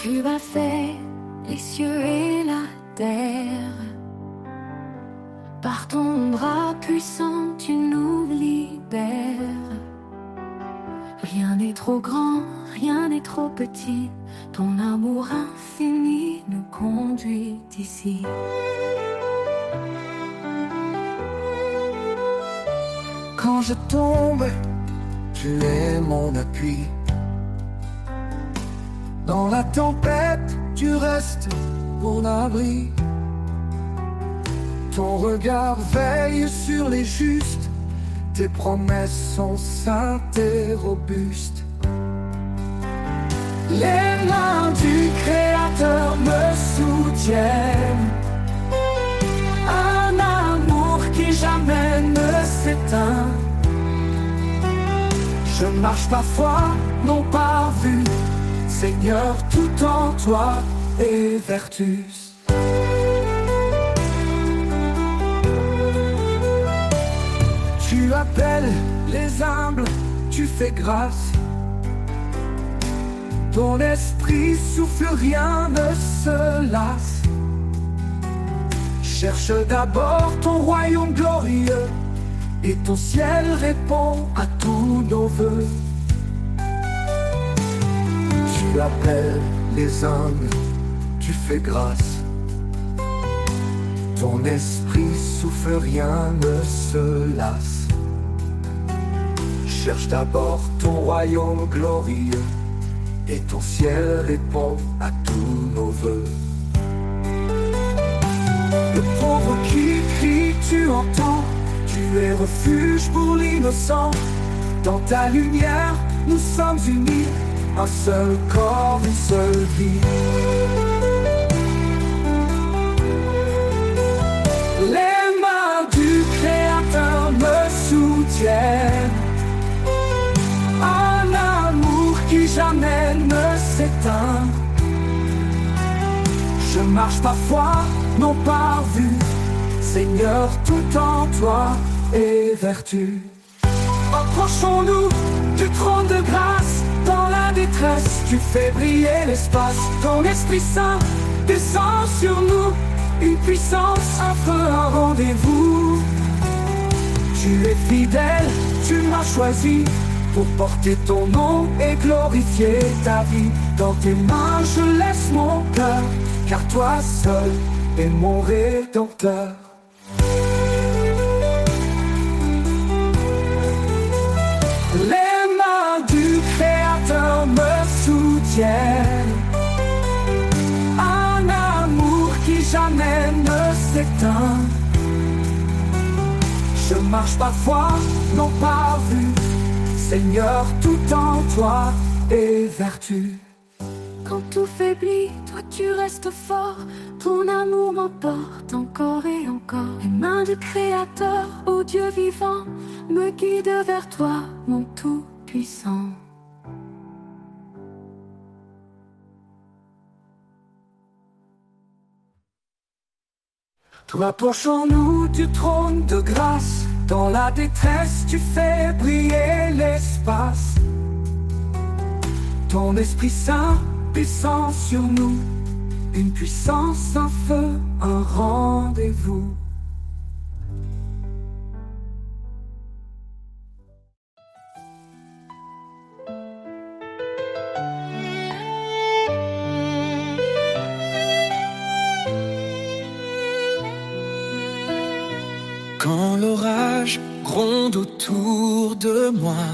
Tu as fait les cieux et la terre. Par ton bras puissant, tu nous libères. Rien n'est trop grand, rien n'est trop petit. Ton amour infini nous conduit ici. Quand je tombe, tu es mon appui. Dans la tempête, tu restes mon abri. Ton regard veille sur les justes. Tes promesses sont saintes et robustes. Les mains du Créateur me soutiennent. Un amour qui jamais ne s'éteint. Je marche par foi, non par vue. Seigneur, tout en toi est vertus. Tu appelles les humbles, tu fais grâce. Ton esprit souffle, rien ne se lasse. Cherche d'abord ton royaume glorieux, et ton ciel répond à tous nos vœux. Tu appelles les humbles, tu fais grâce. Ton esprit souffle, rien ne se lasse. Cherche d'abord ton royaume glorieux, et ton ciel répond à tous nos vœux. Le pauvre qui crie, tu entends. Tu es refuge pour l'innocent. Dans ta lumière, nous sommes unis. Un seul corps, une seule vie. Les mains du Créateur me soutiennent. Un amour qui jamais ne s'éteint. Je marche par foi, non par vue. Seigneur, tout en toi est vertu. Approchons-nous du trône de grâce. Dans la détresse, tu fais briller l'espace. Ton Esprit Saint descend sur nous. Une puissance, un feu, un rendez-vous. Tu es fidèle, tu m'as choisi pour porter ton nom et glorifier ta vie. Dans tes mains, je laisse mon cœur, car toi seul es mon Rédempteur. Les mains du Créateur me soutiennent. Un amour qui jamais ne s'éteint. Je marche par foi, non par vue. Seigneur, tout en toi est vertu. Quand tout faiblit, toi tu restes fort. Ton amour m'emporte encore et encore. Les mains du Créateur, ô Dieu vivant, me guident vers toi, mon Tout-Puissant. Toi, approchons-nous du trône de grâce. Dans la détresse, tu fais briller l'espace. Ton Esprit Saint descend sur nous. Une puissance, un feu, un rendez-vous. Quand l'orage gronde autour de moi,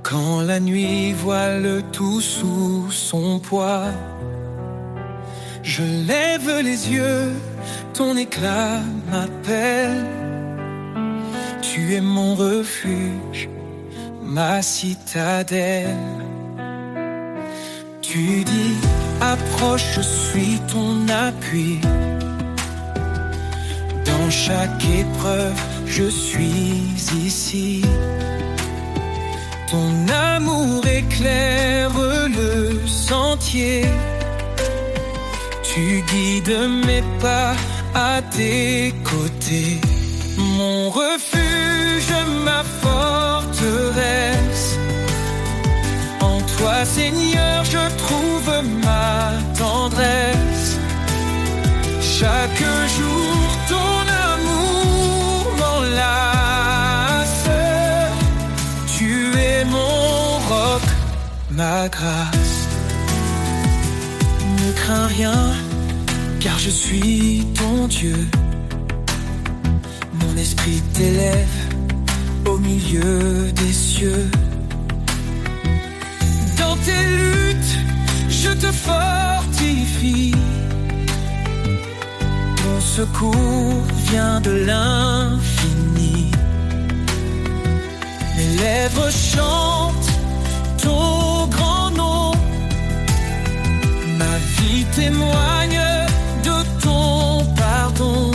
quand la nuit voile tout sous son poids, je lève les yeux, ton éclat m'appelle. Tu es mon refuge, ma citadelle. Tu dis, approche, je suis ton appui. Dans chaque épreuve, je suis ici. Ton amour éclaire le sentier. Tu guides mes pas à tes côtés. Mon refuge, ma forteresse. En toi, Seigneur, je trouve ma grâce. Ne crains rien, car je suis ton Dieu. Mon esprit t'élève au milieu des cieux. Dans tes luttes, je te fortifie. Mon secours vient de l'infini. Mes lèvres chantent ton grand nom. Ma vie témoigne de ton pardon.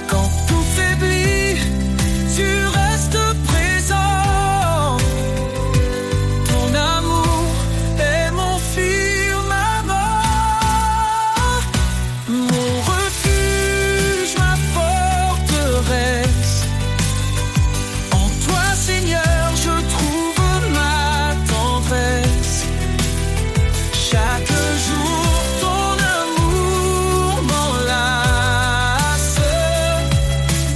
Quand tout faiblit, tu restes présent. Ton amour est mon firmament, mon refuge, ma forteresse. En toi, Seigneur, je trouve ma tendresse. Chaque jour, ton amour m'enlace.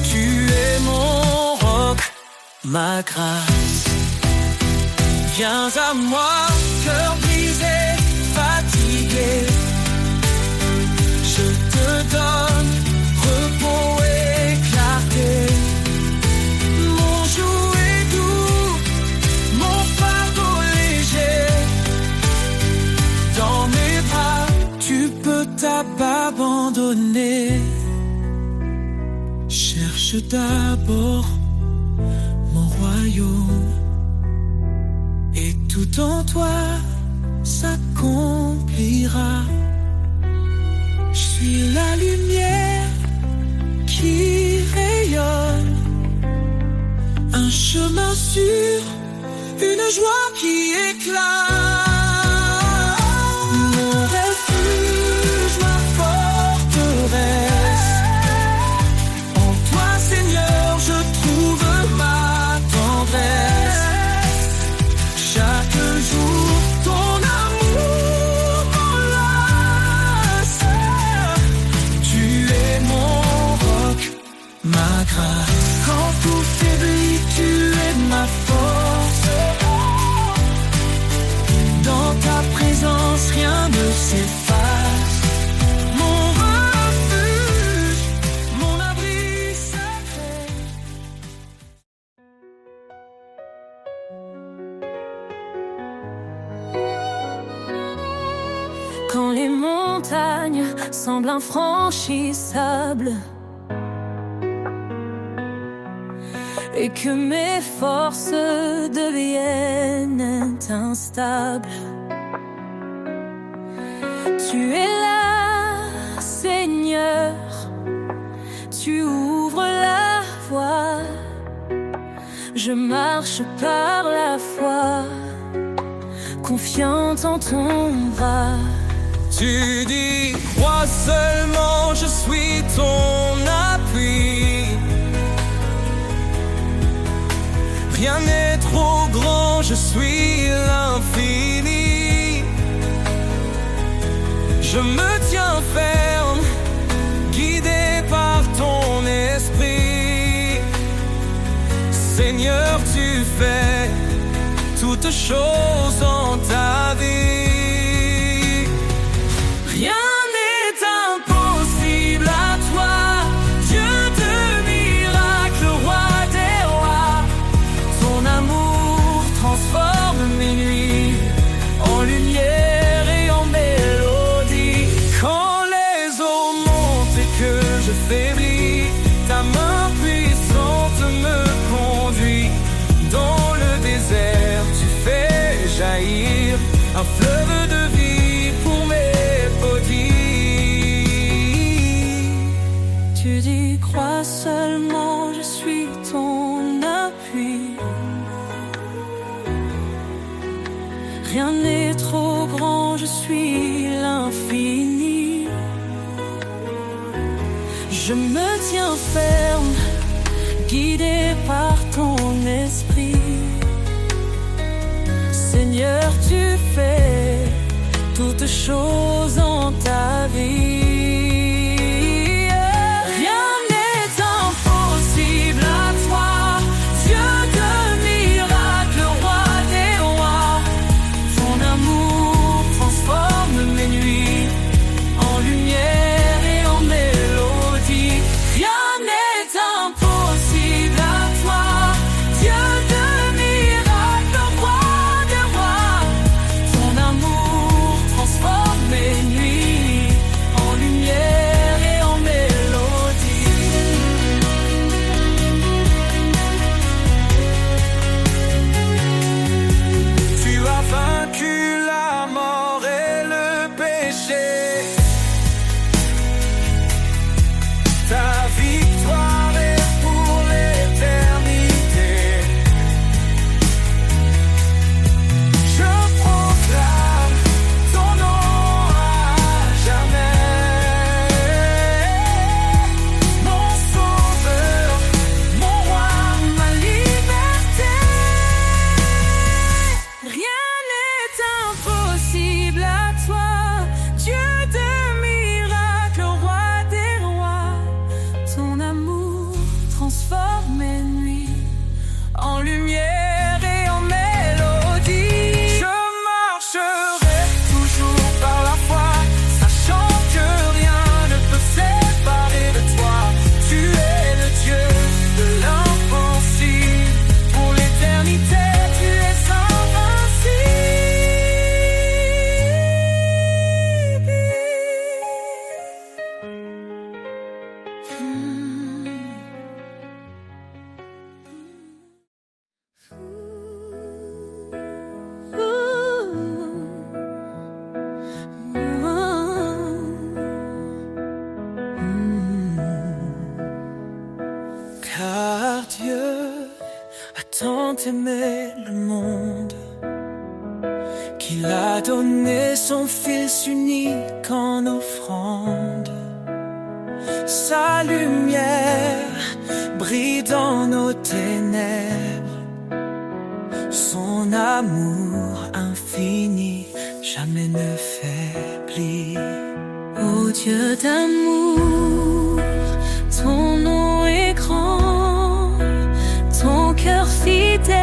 Tu es mon roc, ma grâce. Viens à moi, cœur brisé, fatigué. Je te donne repos et clarté. Mon joug est doux, mon fardeau léger. Dans mes bras, tu peux t'abandonner. Cherche d'abord mon royaume, et tout en toi s'accomplira. Je suis la lumière qui rayonne, un chemin sûr, une joie qui éclate. Mon refuge, ma forteresse. En toi, Seigneur, je trouve ma tendresse. Chaque jour, ton amour m'enlace. Tu es mon roc, ma grâce. Quand tout faiblit, tu es ma force. Dans ta présence, rien ne s'efface. Mon refuge, mon abri sacré. Quand les montagnes semblent infranchissables et que mes forces deviennent instables, tu es là, Seigneur, tu ouvres la voie. Je marche par la foi, confiante en ton bras. Tu dis, crois seulement, je suis ton appui. Rien n'est trop grand, je suis l'infini. Je me tiens ferme, guidé par ton esprit. Seigneur, tu fais toutes choses en ta vie. Rien n'est impossible à toi, Dieu de miracles, roi des rois. Ton amour transforme mes nuits en lumière et en mélodie. Quand les eaux montent et que je faiblis, ta main puissante me conduit. Dans le désert, tu fais jaillir un fleuve de vie pour mes bodies. Tu dis, crois seulement, je suis ton appui. Rien n'est trop grand, je suis l'infini. Je me tiens ferme, guidé par ton esprit. Seigneur, tu fais toutes choses en ta vie. Rien n'est impossible à toi, Dieu de miracles, roi des rois. et nuit, en lumière et en mélodie. Je marcherai toujours par la foi, sachant que rien ne peut séparer de toi. Tu es le Dieu de l'impossible, pour l'éternité tu es Car Dieu a tant aimé le monde qu'il a donné son Fils unique en offrande. Sa lumière brille dans nos ténèbres, son amour infini jamais ne faiblit. Ô Dieu d'amour, ton nom est grand, ton cœur fidèle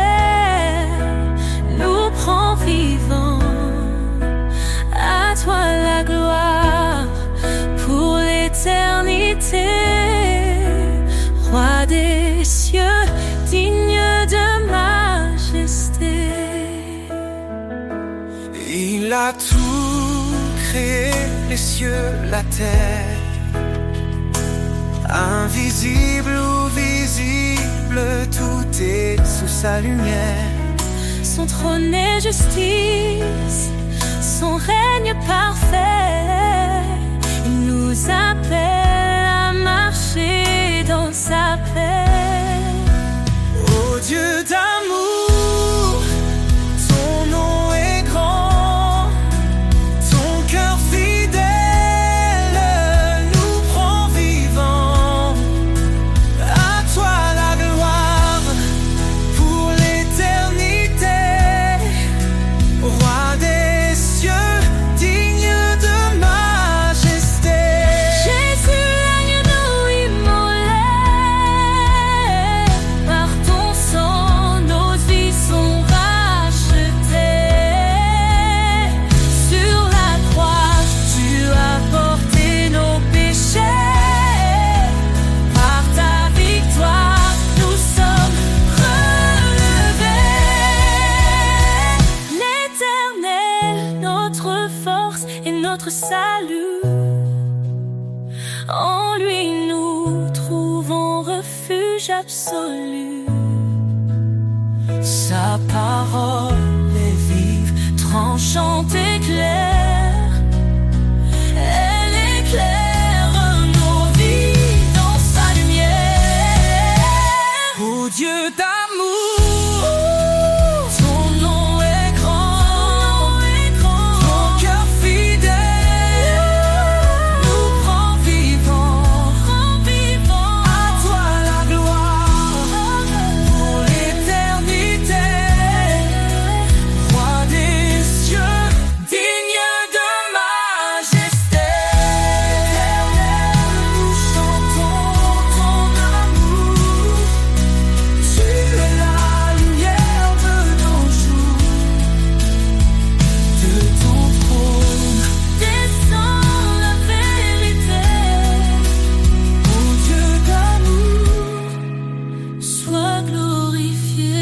nous prend vivants. À toi la gloire pour l'éternité, roi des cieux, digne de majesté. Il a tout créé, les cieux, la terre, invisible ou visible, tout est sous sa lumière. Son trône est justice, son règne parfait. Il nous appelle à marcher dans sa paix. Ô Dieu d'amour, ton nom est grand, ton cœur fidèle nous prend vivants. À toi la gloire pour l'éternité, roi des cieux, digne de majesté. Jésus, l'agneau immolé, par ton sang nos vies sont rachetées. Sur la croix, tu as porté nos péchés. Par ta victoire, nous sommes relevés. L'Éternel, notre force et notre salut, en lui nous trouvons refuge absolu. Sa parole est vive, tranchante et claire. Elle éclaire nos vies dans sa lumière. Ô Dieu d'amour, ton nom est grand, ton cœur fidèle nous prend vivants. À toi la gloire pour l'éternité, roi des cieux, digne de majesté. Éternel, nous chantons ton amour. Tu es la lumière de nos jours, de ton trône Descends la vérité. ô Dieu d'amour. Sois glorifié.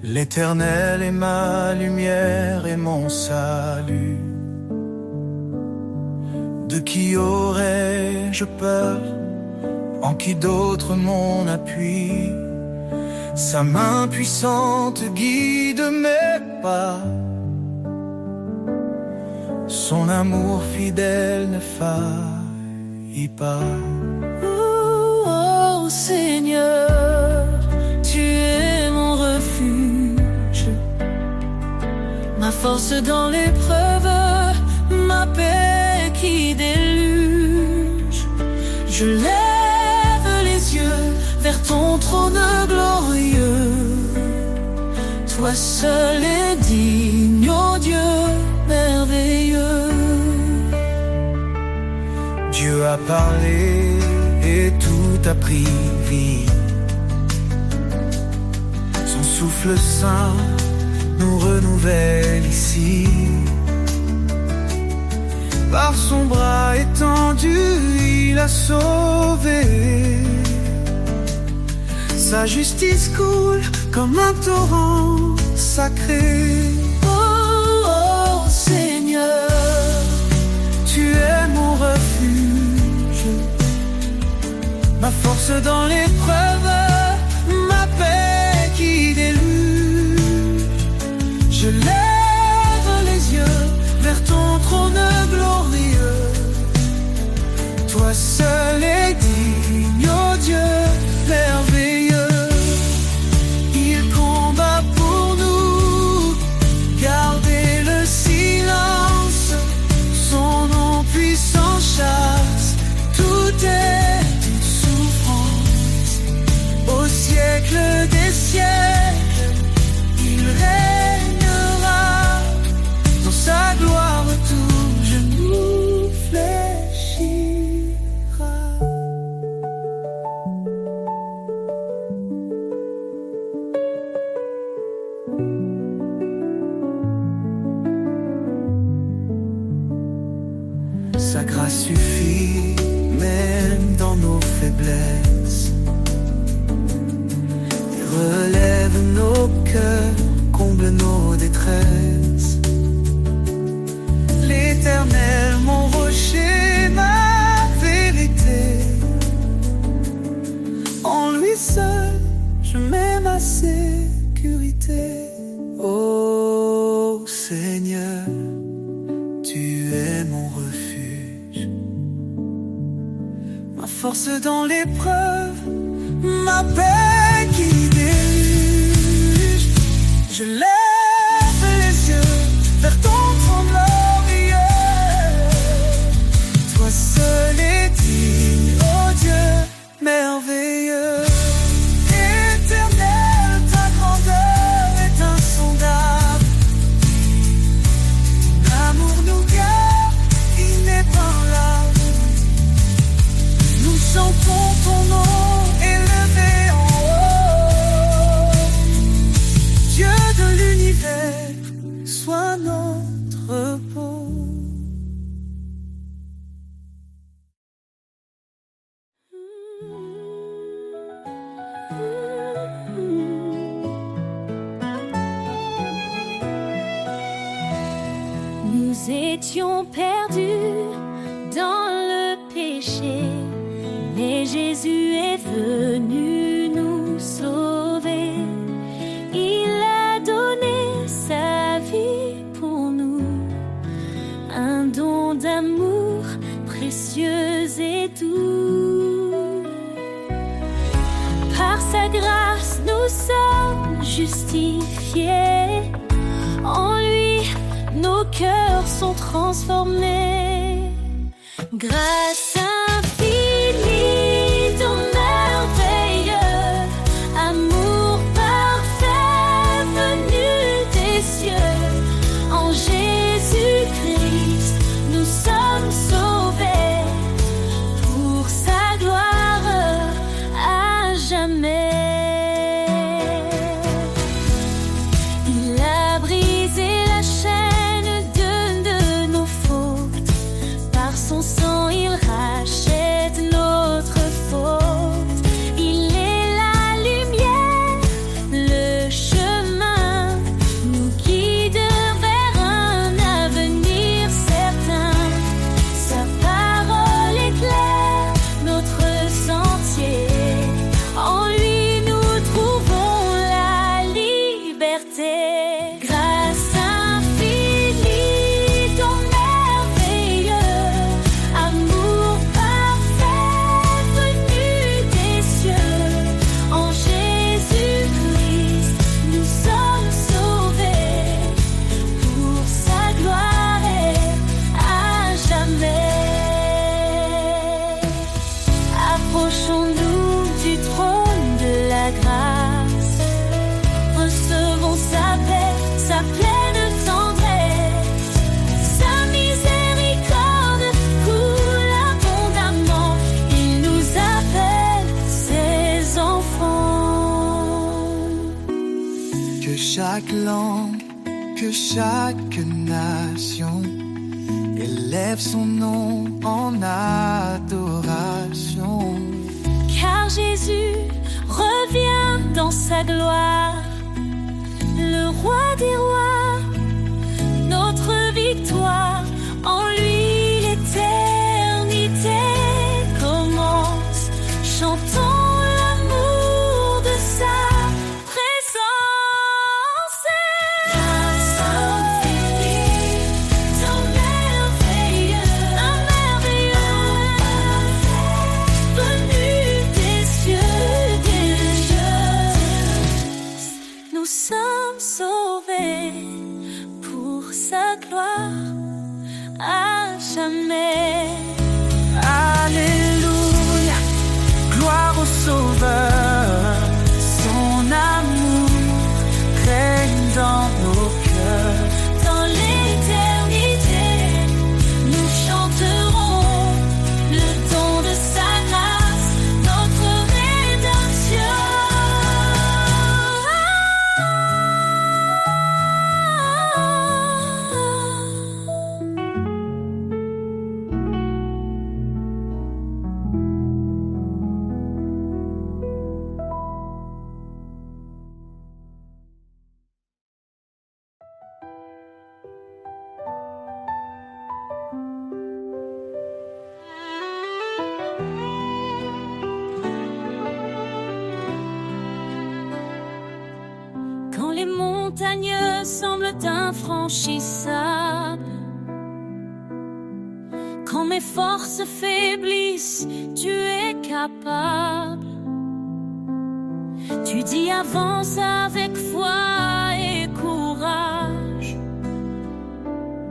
L'Éternel est ma lumière et mon salut. De qui aurais-je peur? En qui d'autre mon appui? Sa main puissante guide mes pas, son amour fidèle ne faillit pas. Oh Seigneur, tu es mon refuge, ma force dans l'épreuve, ma paix qui déluge. Je lève les yeux vers ton trône glorieux. Toi seul est digne, ô Dieu merveilleux. Dieu a parlé et tout a pris vie. Son souffle saint nous renouvelle ici. Par son bras étendu, il a sauvé. Sa justice coule comme un torrent sacré. Oh, oh Seigneur, Tu es mon refuge, ma force dans l'épreuve, ma paix qui déluge. Je lève les yeux vers ton trône glorieux. Toi seul est digne, ô Dieu merveilleux. Il combat pour nous, gardez le silence. Son nom puissant chasse toute souffrance. Au siècle des siècles, il régnera. Dans sa gloire tout genou fléchira. Sa grâce suffit même dans nos faiblesses. Il relève nos cœurs, comble nos détresses. L'Éternel, mon rocher, ma vérité. En lui seul, je mets ma sécurité. Ô Seigneur, tu es mon refuge, ma force dans l'épreuve, ma paix qui déluge. Je lève les yeux vers ton trône glorieux. Toi seul est digne, ô Dieu merveilleux. Éternel, ta grandeur est insondable. L'amour nous garde inébranlable. Nous chantons ton nom élevé en haut. Dieu de l'univers, sois notre repos. Nous étions perdus dans le péché, mais Jésus est venu nous sauver. Il a donné sa vie pour nous, un don d'amour précieux et doux. Par sa grâce, nous sommes justifiés. En lui, nos cœurs sont transformés. Grâce infinie, ton merveilleux amour parfait venu des cieux. En Jésus-Christ, nous sommes sauvés pour sa gloire à jamais. Il a brisé la chaîne de nos fautes. Par son sang, il rachète que chaque nation élève son nom en adoration. Car Jésus revient dans sa gloire, le roi des rois, notre victoire. En lui l'éternité commence. Chantons l'amour de sa présence. Un saint infini, un merveilleux, venu des cieux. Nous sommes sauvés pour sa gloire à jamais. Alléluia, gloire au Sauveur. Son amour règne dans nos cœurs. Dans l'éternité, nous chanterons le don de sa grâce, notre rédemption. Quand les montagnes semblent infranchissables, quand mes forces faiblissent, tu es capable. Tu dis avance avec foi et courage.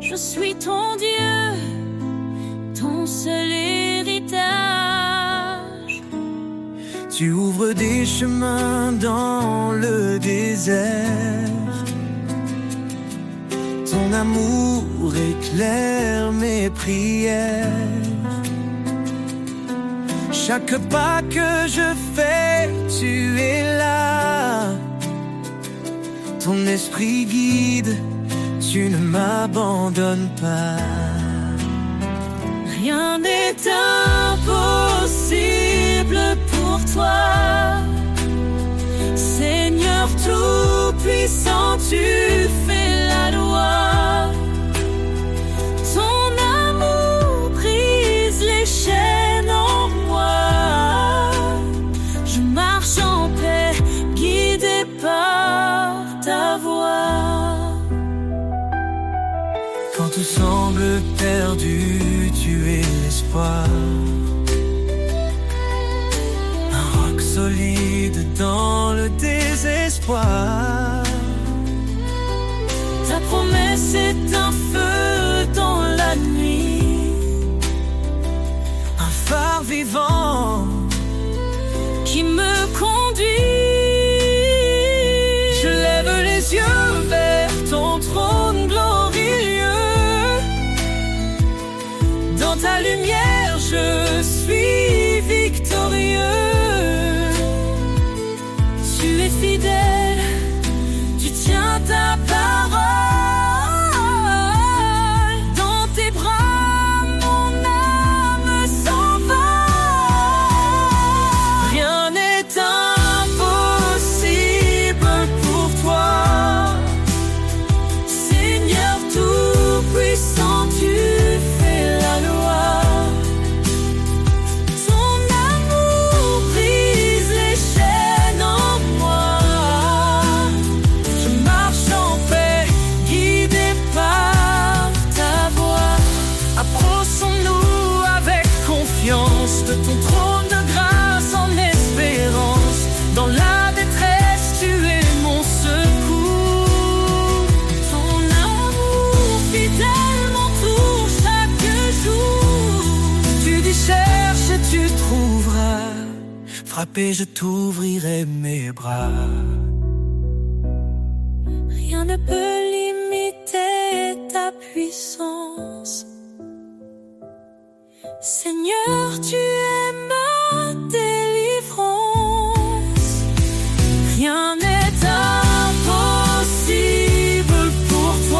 Je suis ton Dieu, ton seul héritage. Tu ouvres des chemins dans le désert. Ton amour éclaire mes prières. Chaque pas que je fais, tu es là. Ton esprit guide, tu ne m'abandonnes pas. Rien n'est impossible pour toi. Seigneur tout-puissant, tu fais la loi. Ton amour brise les chaînes en moi. Je marche en paix, guidé par ta voix. Quand tout semble perdu, tu es l'espoir. Un roc solide dans le désespoir. Ta promesse est un feu dans la nuit, Un phare vivant qui me conduit. Je lève les yeux vers ton trône glorieux. Dans ta lumière, je suis victorieux. Tu es fidèle, tu tiens ta parole. Dans tes bras, mon âme s'envole. Rien n'est impossible pour toi. Seigneur tout-puissant, tu fais la loi. Ton amour brise les chaînes en moi. Je marche en paix, guidé par ta voix. Approchons-nous avec confiance de ton trône de grâce en espérance. Dans la détresse, tu es mon secours. Ton amour fidèle m'entoure chaque jour. Tu dis cherche et tu trouveras. Frappé, je t'ouvrirai mes bras. Rien ne peut limiter ta puissance. Seigneur, tu es ma délivrance. Rien n'est impossible pour toi.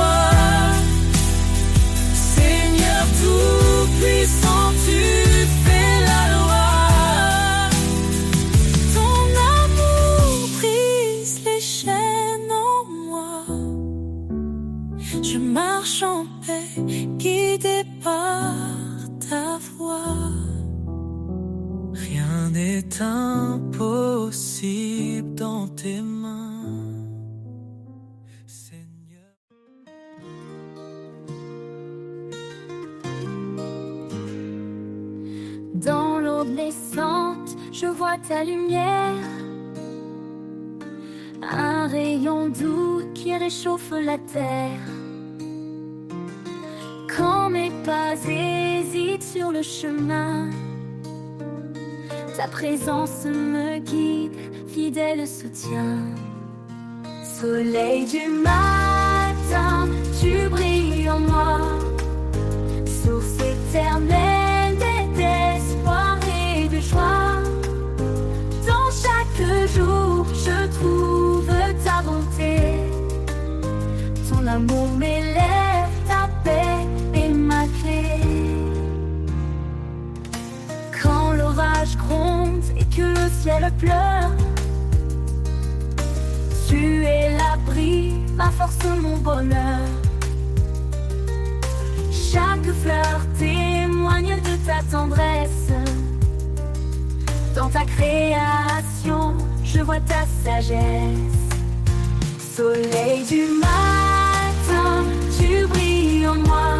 est impossible dans tes mains, Seigneur. Dans l'eau naissante, je vois ta lumière, un rayon doux qui réchauffe la terre. Quand mes pas hésitent sur le chemin, ta présence me guide, fidèle soutien. Soleil du matin, tu brilles en moi, source éternelle d'espoir et de joie. Dans chaque jour, je trouve ta bonté, ton amour m'élève, ta paix est ma clé. Quand l'orage gronde et que le ciel pleure, tu es l'abri, ma force, mon bonheur. Chaque fleur témoigne de ta tendresse. Dans ta création, je vois ta sagesse. Soleil du matin, tu brilles en moi,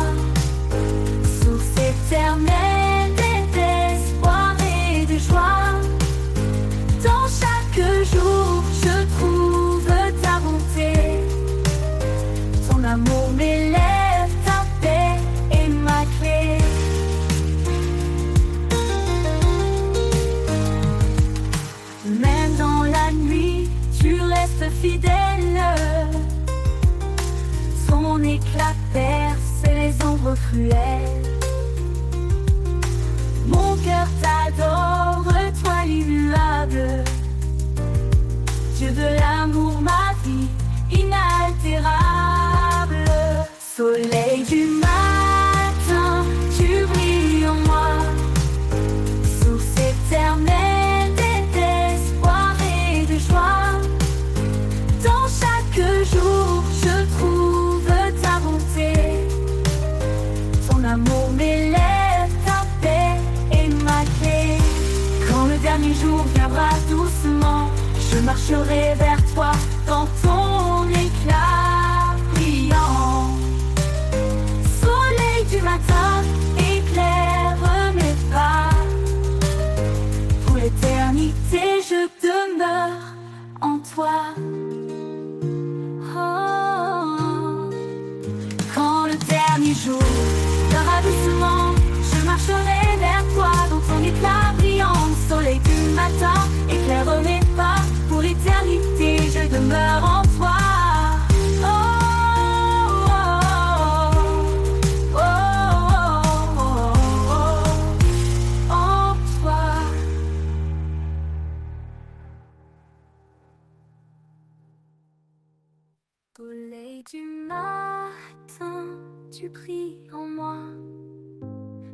source éternelle d'espoir et de joie. Dans chaque jour, je trouve ta bonté, ton amour m'élève, ta paix est ma clé. Même dans la nuit, tu restes fidèle, son éclat perce les ombres cruelles. Mon cœur t'adore, toi l'immuable, Dieu de l'amour, ma vie inaltérable. Soleil du matin, tu brilles en moi, source éternelle d'espoir et de joie. Dans chaque jour, je trouve ta bonté, ton amour m'élève, ta paix est ma clé. Quand le dernier jour viendra doucement, je marcherai vers toi dans ton éclat brillant. Soleil du matin, éclaire mes pas. Pour l'éternité, je demeure en toi. Oh. Quand le dernier jour viendra doucement, je marcherai vers toi dans ton éclat brillant. Soleil du matin, éclaire mes pas. Pour l'éternité, je demeure en toi. Oh, oh, oh, oh, oh, oh, en toi. Soleil du matin, tu brilles en moi,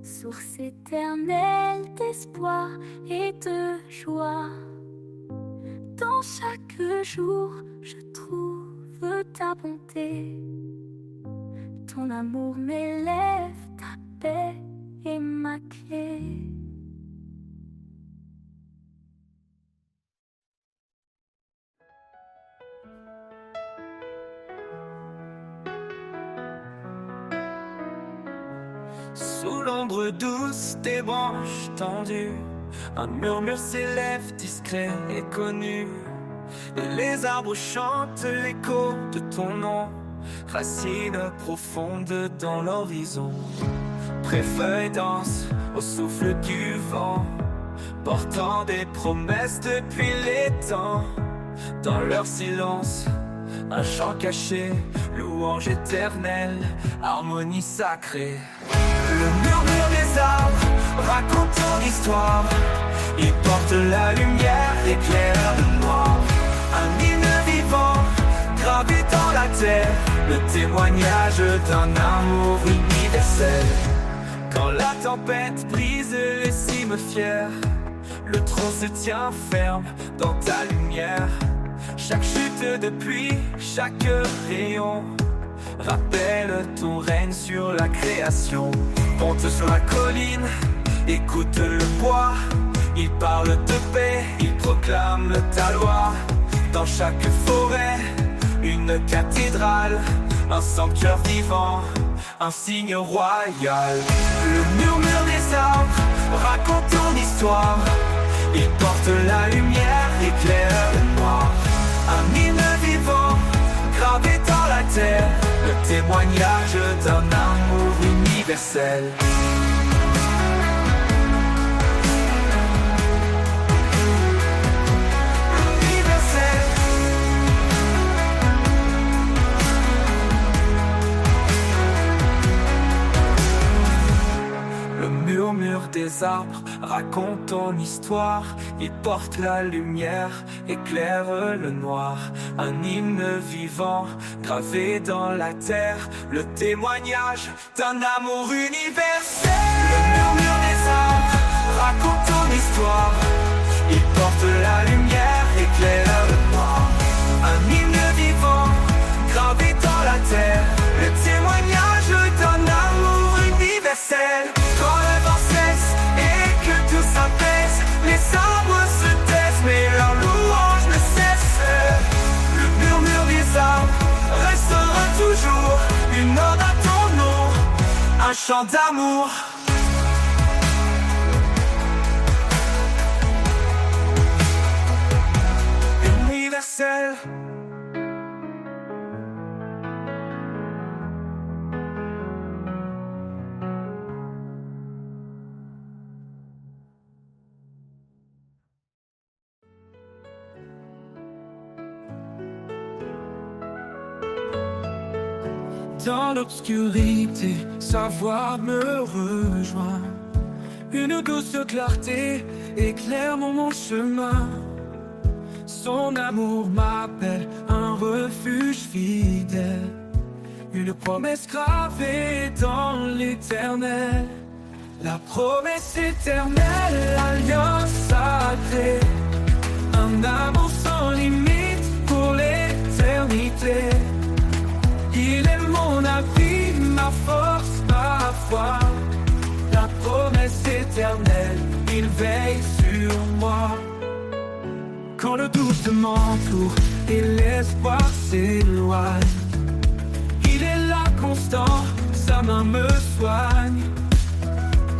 source éternelle d'espoir et de joie. Dans chaque jour, je trouve ta bonté, ton amour m'élève, ta paix est ma clé. Sous l'ombre douce des branches tendues, un murmure s'élève discret et connu. Les arbres chantent l'écho de ton nom, racines profondes dans l'horizon. Préfeuilles dansent au souffle du vent, portant des promesses depuis les temps. Dans leur silence, un chant caché, louange éternelle, harmonie sacrée. Le murmure des arbres raconte ton histoire. Il porte la lumière, éclaire le noir. Un hymne vivant, gravé dans la terre, le témoignage d'un amour universel. Quand la tempête brise les cimes fières, le tronc se tient ferme dans ta lumière. Chaque chute de pluie, chaque rayon rappelle ton règne sur la création. Monte sur la colline, écoute le bois, Il parle de paix, il proclame ta loi. Dans chaque forêt, une cathédrale, un sanctuaire vivant, un signe royal. Le murmure des arbres raconte ton histoire. Il porte la lumière, éclaire le noir. Un hymne vivant, gravé dans la terre, le témoignage d'un amour universel. Le murmure des arbres raconte ton histoire. Il porte la lumière, éclaire le noir. Un hymne vivant, gravé dans la terre, le témoignage d'un amour universel. Le murmure des arbres raconte ton histoire. Il porte la lumière, éclaire le noir. Un hymne vivant, gravé dans la terre, le témoignage d'un amour universel. Quand le vent cesse et que tout s'apaise, les arbres se taisent mais leur louange ne cesse. Le murmure des arbres restera toujours une ode à ton nom, un chant d'amour. Universel. Dans l'obscurité, sa voix me rejoint. Une douce clarté éclaire mon chemin. Son amour m'appelle, un refuge fidèle. Une promesse gravée dans l'éternel. La promesse éternelle, l'alliance sacrée. Un amour sans limite pour l'éternité. Il est mon appui, ma force, ma foi. La promesse éternelle, il veille sur moi. Quand le doute m'entoure et l'espoir s'éloigne, il est là constant, sa main me soigne.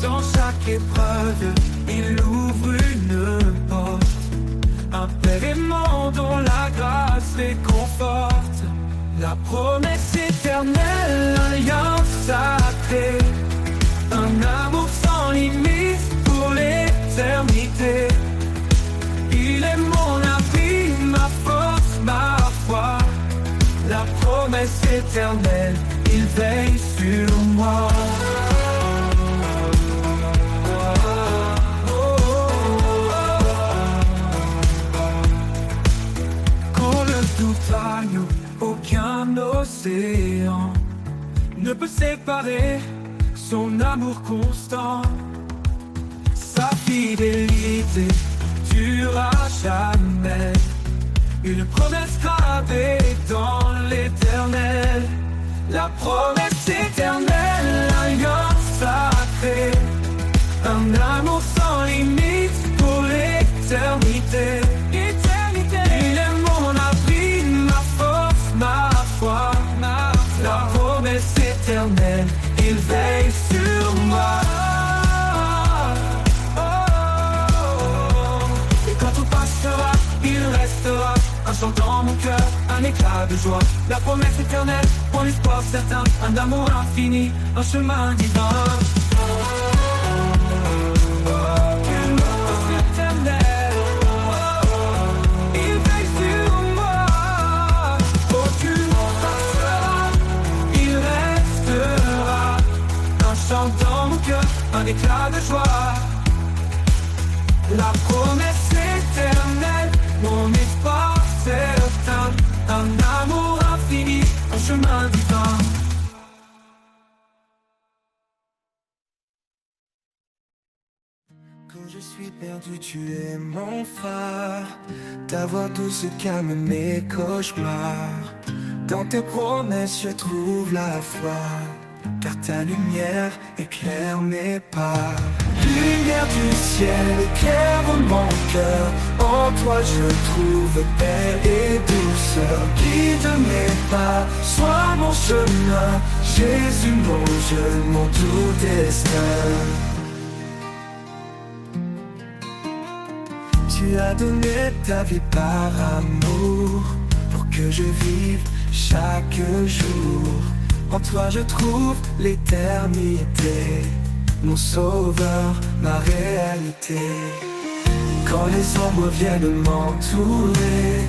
Dans chaque épreuve, il ouvre une porte. Un père aimant dont la grâce réconforte. La promesse éternelle, l'alliance sacrée. Un amour sans limite pour l'éternité. Il est mon appui, ma force, ma foi. La promesse éternelle, il veille sur moi. Quand le doute nous, aucun océan ne peut séparer son amour constant. Sa fidélité dure à jamais. Une promesse gravée dans l'éternel. La promesse éternelle, l'alliance sacrée. Un amour sans limite pour l'éternité. Il est mon abri, ma force, ma foi. La promesse éternelle, il veille sur moi. Et quand tout passera, il restera un chant dans mon cœur, un éclat de joie. La promesse éternelle, mon espoir certain. Un amour infini, un chemin divin. Une promesse éternelle, il veille sur moi. Aucune passera, il restera un chant dans mon cœur, un éclat de joie. La promesse éternelle, mon espoir certain. Un amour infini, un chemin divin. Quand je suis perdu, tu es mon phare. Ta voix douce calme mes cauchemars. Dans tes promesses, je trouve la foi. Car ta lumière éclaire mes pas. Lumière du ciel, éclaire mon cœur. En toi je trouve paix et douceur. Guide mes pas, sois mon chemin. Jésus mon Dieu, mon tout destin. Tu as donné ta vie par amour, pour que je vive chaque jour. En toi je trouve l'éternité, mon sauveur, ma réalité. Quand les ombres viennent m'entourer,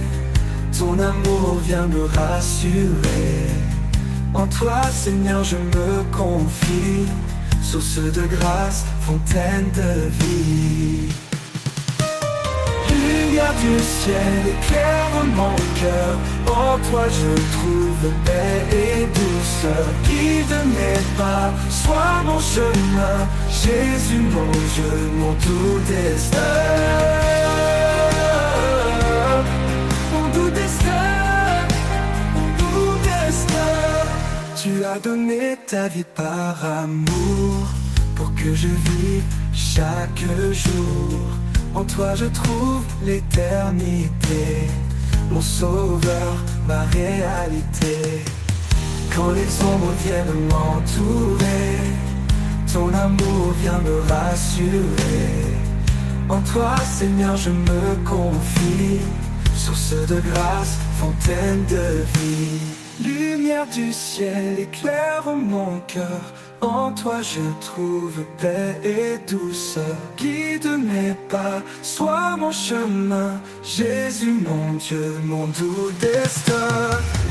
ton amour vient me rassurer. En toi Seigneur je me confie, source de grâce, fontaine de vie. Lumière du ciel, éclaire mon cœur. En toi je trouve paix et douceur. Guide mes pas, sois mon chemin. Jésus mon Dieu, mon tout destin. Mon tout destin, mon tout destin. Tu as donné ta vie par amour, pour que je vive chaque jour. En toi je trouve l'éternité, mon sauveur, ma réalité. Quand les ombres viennent m'entourer, ton amour vient me rassurer. En toi Seigneur je me confie, source de grâce, fontaine de vie. Lumière du ciel, éclaire mon cœur. En toi je trouve paix et douceur. Guide mes pas, sois mon chemin. Jésus mon Dieu, mon doux destin.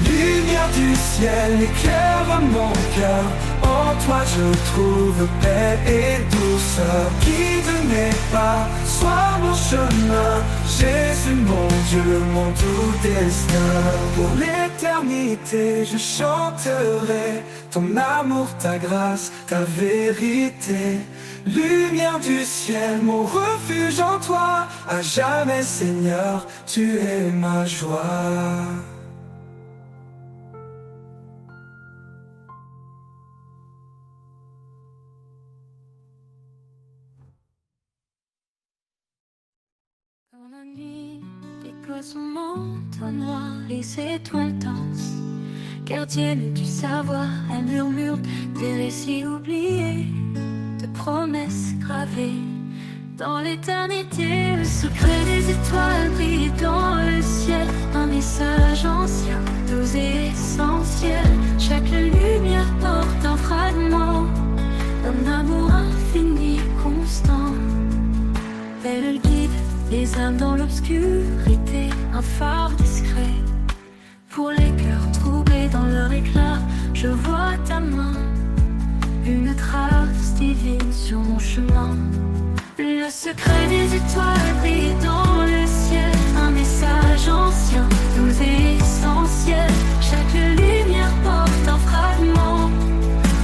Lumière du ciel, éclaire mon cœur. En toi je trouve paix et douceur. Guide mes pas, sois mon chemin. Jésus mon Dieu, mon doux destin. Pour l'éternité je chanterai ton amour, ta grâce, ta vérité. Lumière du ciel, mon refuge en toi. À jamais Seigneur, tu es ma joie. Quand la nuit déploie son manteau noir, les étoiles dansent. Gardienne du savoir, elle murmure des récits oubliés, de promesses gravées dans l'éternité. Le secret des étoiles brille dans le ciel, un message ancien, doux et essentiel. Chaque lumière porte un fragment d'un amour infini, constant. Elle guide les âmes dans l'obscurité, un phare discret pour les cœurs troublés dans leur éclat. Je vois ta main, une trace divine sur mon chemin. Le secret des étoiles brille dans le ciel, un message ancien, doux et essentiel. Chaque lumière porte un fragment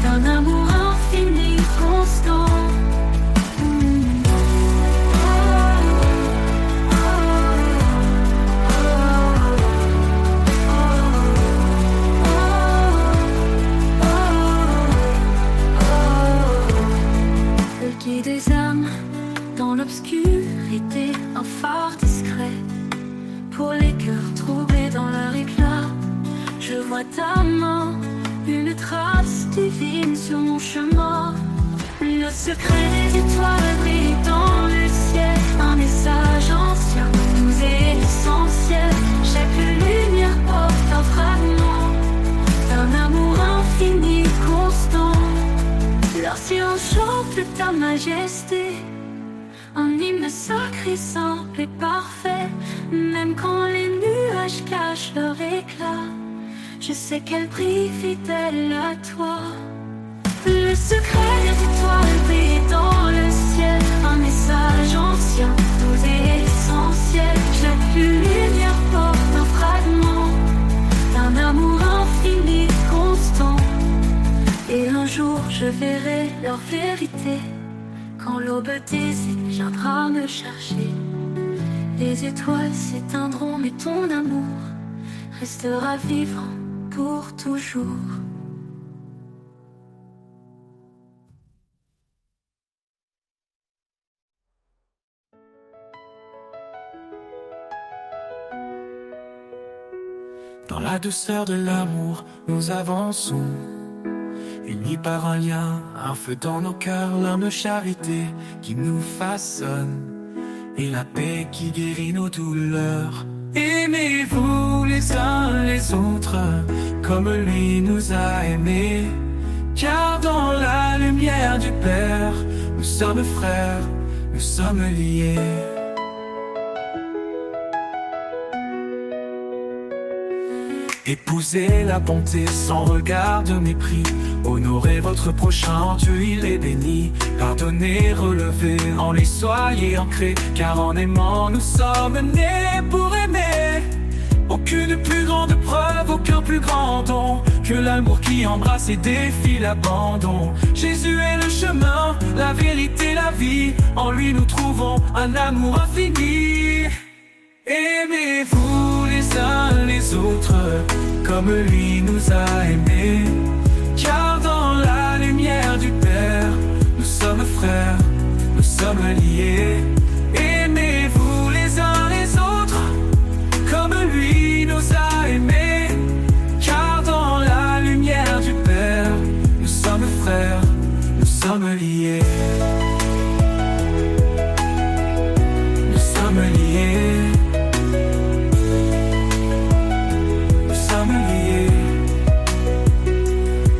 d'un amour infini, constant. Des âmes dans l'obscurité, un phare discret pour les cœurs troublés dans leur éclat. Je vois ta main, une trace divine sur mon chemin. Le secret des étoiles brille dans le ciel, un message ancien, doux et essentiel. Chaque lumière porte un fragment d'un amour infini, constant. Leur silence chante ta majesté, un hymne sacré, simple et parfait. Même quand les nuages cachent leur éclat, je sais qu'elle brille fidèle à toi. Le secret des étoiles brille dans le ciel, un message ancien, doux et essentiel. Chaque lumière porte un fragment d'un amour infini, constant. Et un jour je verrai leur vérité, quand l'aube des viendra me chercher. Les étoiles s'éteindront mais ton amour restera vivant pour toujours. Dans la douceur de l'amour, nous avançons, unis par un lien, un feu dans nos cœurs, l'âme de charité qui nous façonne, et la paix qui guérit nos douleurs. Aimez-vous les uns les autres, comme lui nous a aimés, car dans la lumière du Père, nous sommes frères, nous sommes liés. Épousez la bonté sans regard de mépris, honorez votre prochain, en Dieu il est béni. Pardonnez, relevez, en lui soyez ancrés, car en aimant nous sommes nés pour aimer. Aucune plus grande preuve, aucun plus grand don que l'amour qui embrasse et défie l'abandon. Jésus est le chemin, la vérité, la vie, en lui nous trouvons un amour infini. Aimez-vous les uns les autres, comme lui nous a aimés, car dans la lumière du Père, nous sommes frères, nous sommes liés. Aimez-vous les uns les autres, comme lui nous a aimés, car dans la lumière du Père, nous sommes frères, nous sommes liés. Nous sommes liés.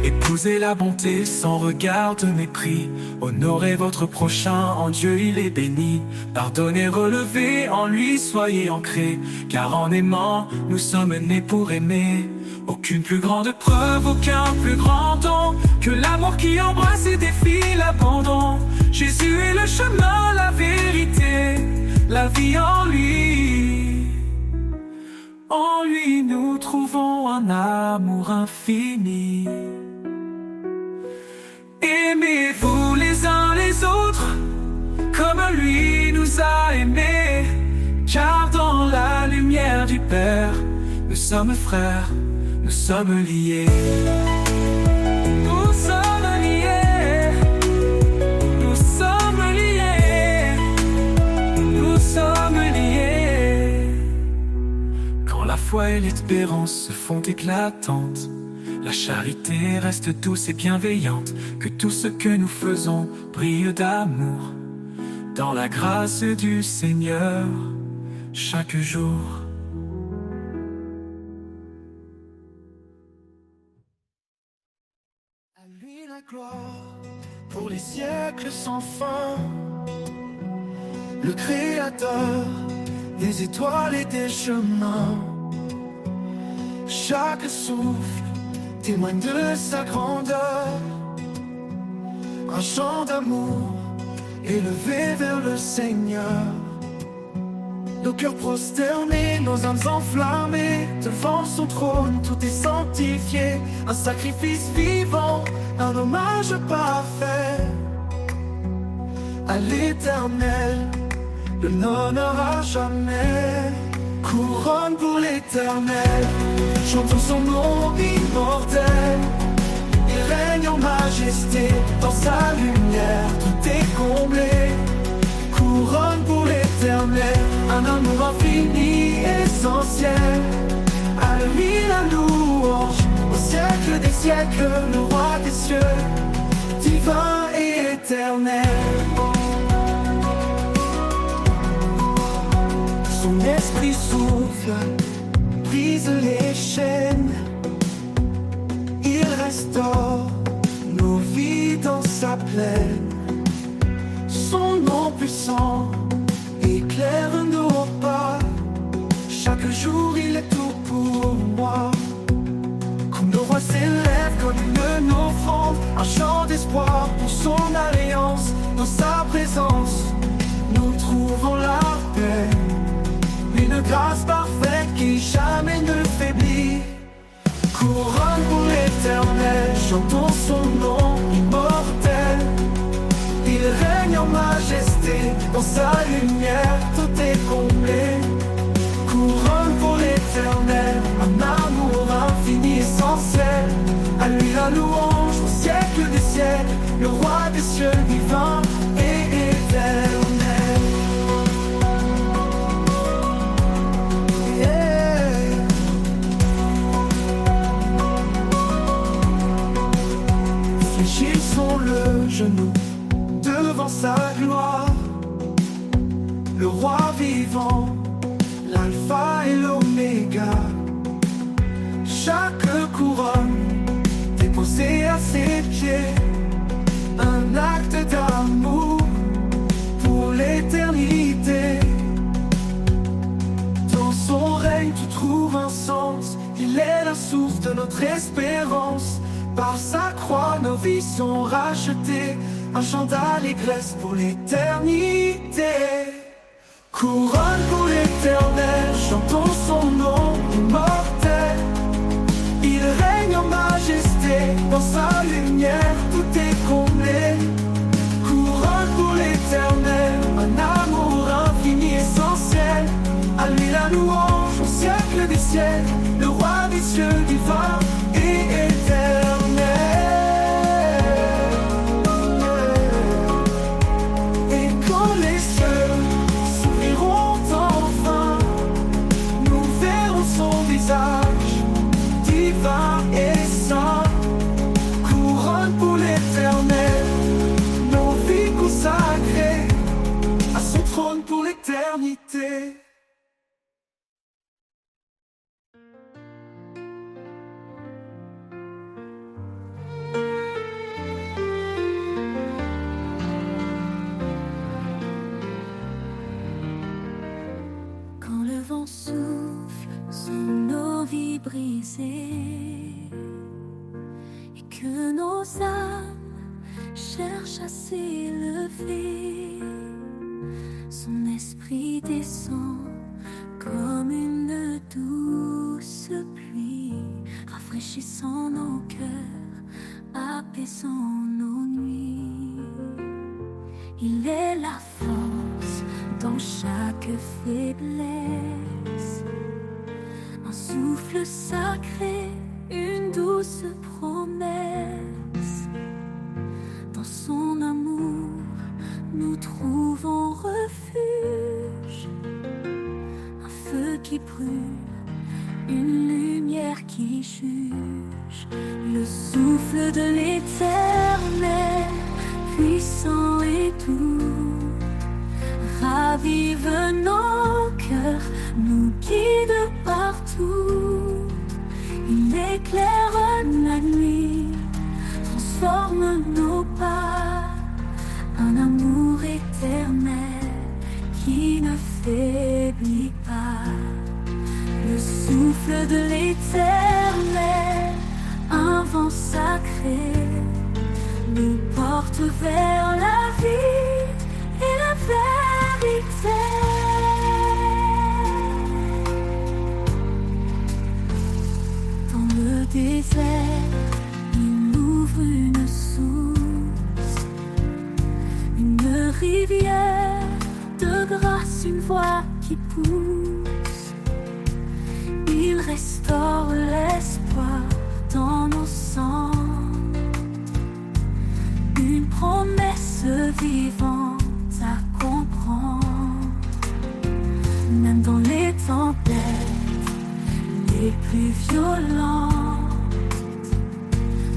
Épousez la bonté sans regard de mépris, honorez votre prochain, en Dieu il est béni. Pardonnez, relevez, en lui soyez ancrés, car en aimant nous sommes nés pour aimer. Aucune plus grande preuve, aucun plus grand don que l'amour qui embrasse et défie l'abandon. Jésus est le chemin, la vérité, la vie en lui. En lui nous trouvons un amour infini. Aimez-vous les uns les autres, comme lui nous a aimés, car dans la lumière du Père, nous sommes frères, nous sommes liés. Nous sommes liés, nous sommes liés, nous sommes liés. Quand la foi et l'espérance se font éclatantes, la charité reste douce et bienveillante, que tout ce que nous faisons brille d'amour, dans la grâce du Seigneur, chaque jour. À lui la gloire, pour les siècles sans fin, le Créateur des étoiles et des chemins. Chaque souffle témoigne de sa grandeur, un chant d'amour élevé vers le Seigneur. Nos cœurs prosternés, nos âmes enflammées, devant son trône tout est sanctifié. Un sacrifice vivant, un hommage parfait à l'Éternel, de l'honneur à jamais. Couronne pour l'Éternel, chantons son nom immortel. Il règne en majesté, dans sa lumière tout est comblé. Couronne pour l'Éternel, un amour infini, essentiel. À lui la louange, au siècle des siècles, le roi des cieux, divin et éternel. Son esprit souffle, brise les chaînes. Il restaure nos vies dans sa plaine. Son nom puissant éclaire nos pas. Chaque jour il est tout pour moi. Comme le roi s'élève comme une offrande, un chant d'espoir pour son alliance. Dans sa présence, nous trouvons la paix. Une grâce parfaite qui jamais ne faiblit. Couronne pour l'Éternel, chantons son nom immortel. Il règne en majesté, dans sa lumière tout est comblé. Couronne pour l'Éternel, un amour infini essentiel. À lui la louange au siècle des siècles, le roi des cieux divin et éternel. le roi vivant, l'alpha et l'oméga. Chaque couronne déposée à ses pieds, un acte d'amour pour l'éternité. Dans son règne tout trouve un sens, il est la source de notre espérance. Par sa croix nos vies sont rachetées, un chant d'allégresse pour l'éternité. Couronne pour l'éternel, chantons son nom immortel. Il règne en majesté, dans sa lumière tout est comblé. Couronne pour l'éternel, un amour infini essentiel. À lui la louange au siècle des siècles, le roi des cieux divin et éternel. Et quand les cieux s'ouvriront enfin, nous verrons son visage divin et saint. Couronne pour l'éternel, nos vies consacrées à son trône pour l'éternité. Quand le vent souffle sur nos vies brisées et que nos âmes cherchent à s'élever, son esprit descend comme une douce pluie, rafraîchissant nos cœurs, apaisant nos nuits. Il est la force dans chaque faiblesse, un souffle sacré, une douce promesse. Dans son amour, nous trouvons refuge, un feu qui brûle, une lumière qui juge, le souffle de l'éternel, puissant et doux, ravive nos cœurs, nous guide partout. Il éclaire la nuit, transforme nos pas, un amour éternel qui ne faiblit pas. Le souffle de l'éternel, un vent sacré, nous porte vers la vie et la vérité. Dans le désert, il ouvre une source, une rivière de grâce, une voie qui pousse. Il restaure l'espoir dans nos sangs, une promesse vivante à comprendre. Même dans les tempêtes les plus violentes,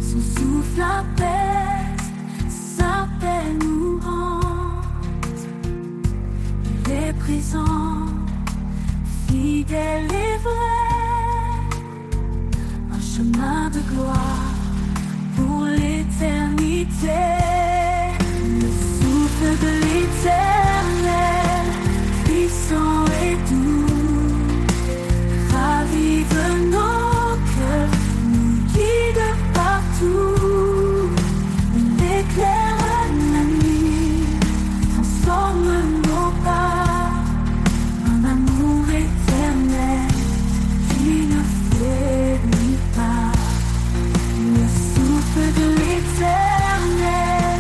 son souffle apaise, sa paix nous hante. Il est présent, fidèle et vrai, un chemin de gloire pour l'éternité. Le souffle de l'éternel, puissant et doux, ravive nos cœurs, nous guide partout. Il éclaire la nuit, transforme nos pas, un amour éternel qui ne faiblit pas. Le souffle de l'éternel,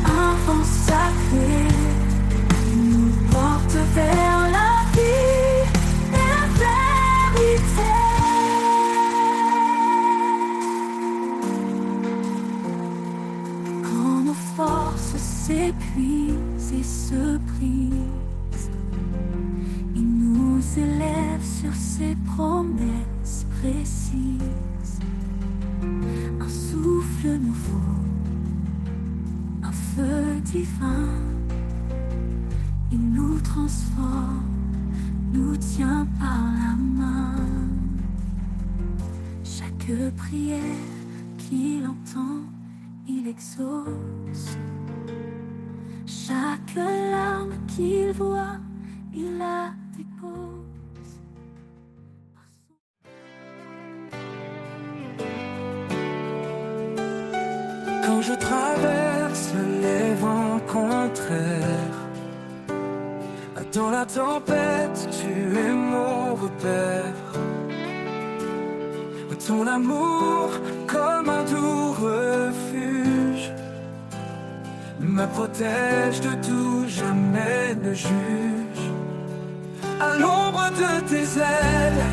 un vent sacré, nous porte vers la vie et la vérité. Quand nos forces s'épuisent et se brisent, il nous élève sur ses promesses précises. Un souffle nouveau, un feu divin, il nous transforme transforme, nous tient par la main. Chaque prière qu'il entend, il exauce. Chaque larme qu'il voit, il la dépose. Quand je traverse les vents contraires, dans la tempête, tu es mon repère. Ton amour, comme un doux refuge, me protège de tout, jamais ne juge. À l'ombre de tes ailes,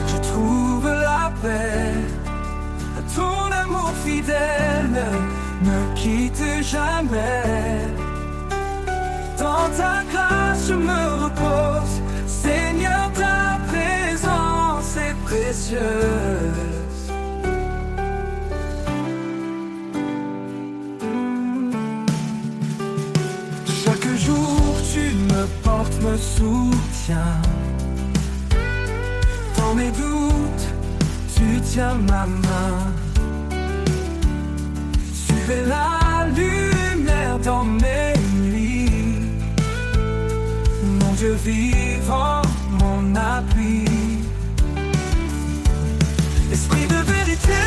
je trouve la paix. Ton amour fidèle ne quitte jamais. Dans ta grâce je me repose, Seigneur, ta présence est précieuse. Chaque jour tu me portes, me soutiens. Dans mes doutes, tu tiens ma main. Tu fais la lumière dans mes nuits. Mon Dieu vivant, mon appui. Esprit de vérité,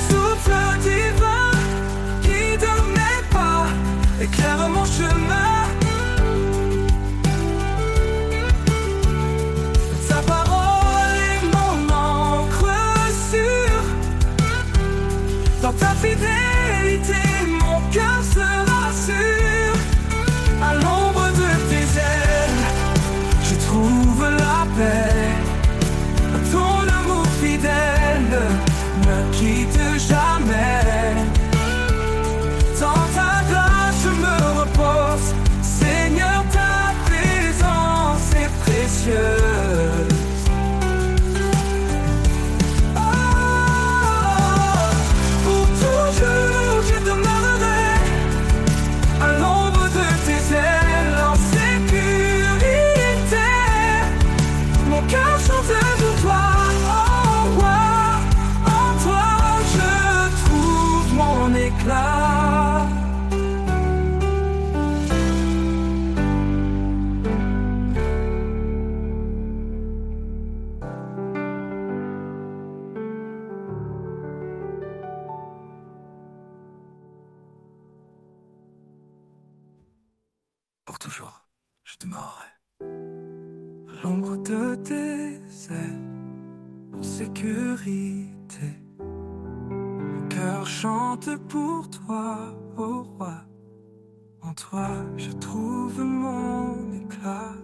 souffle divin, guide mes pas, éclaire mon chemin. Ta parole est mon encre sûre. Dans ta fidélité, mon cœur se rassure. À l'ombre de tes ailes, je trouve la paix. Ton amour fidèle ne quitte jamais. Dans ta grâce je me repose, Seigneur, ta présence est précieuse. Pour toujours je demeurerai à l'ombre de tes ailes en sécurité. Mon cœur chante pour toi, oh roi. En toi je trouve mon éclat. Pour toujours, je demeurerai à l'ombre de tes ailes, en sécurité. Mon cœur chante pour toi, ô roi. En toi, je trouve mon éclat.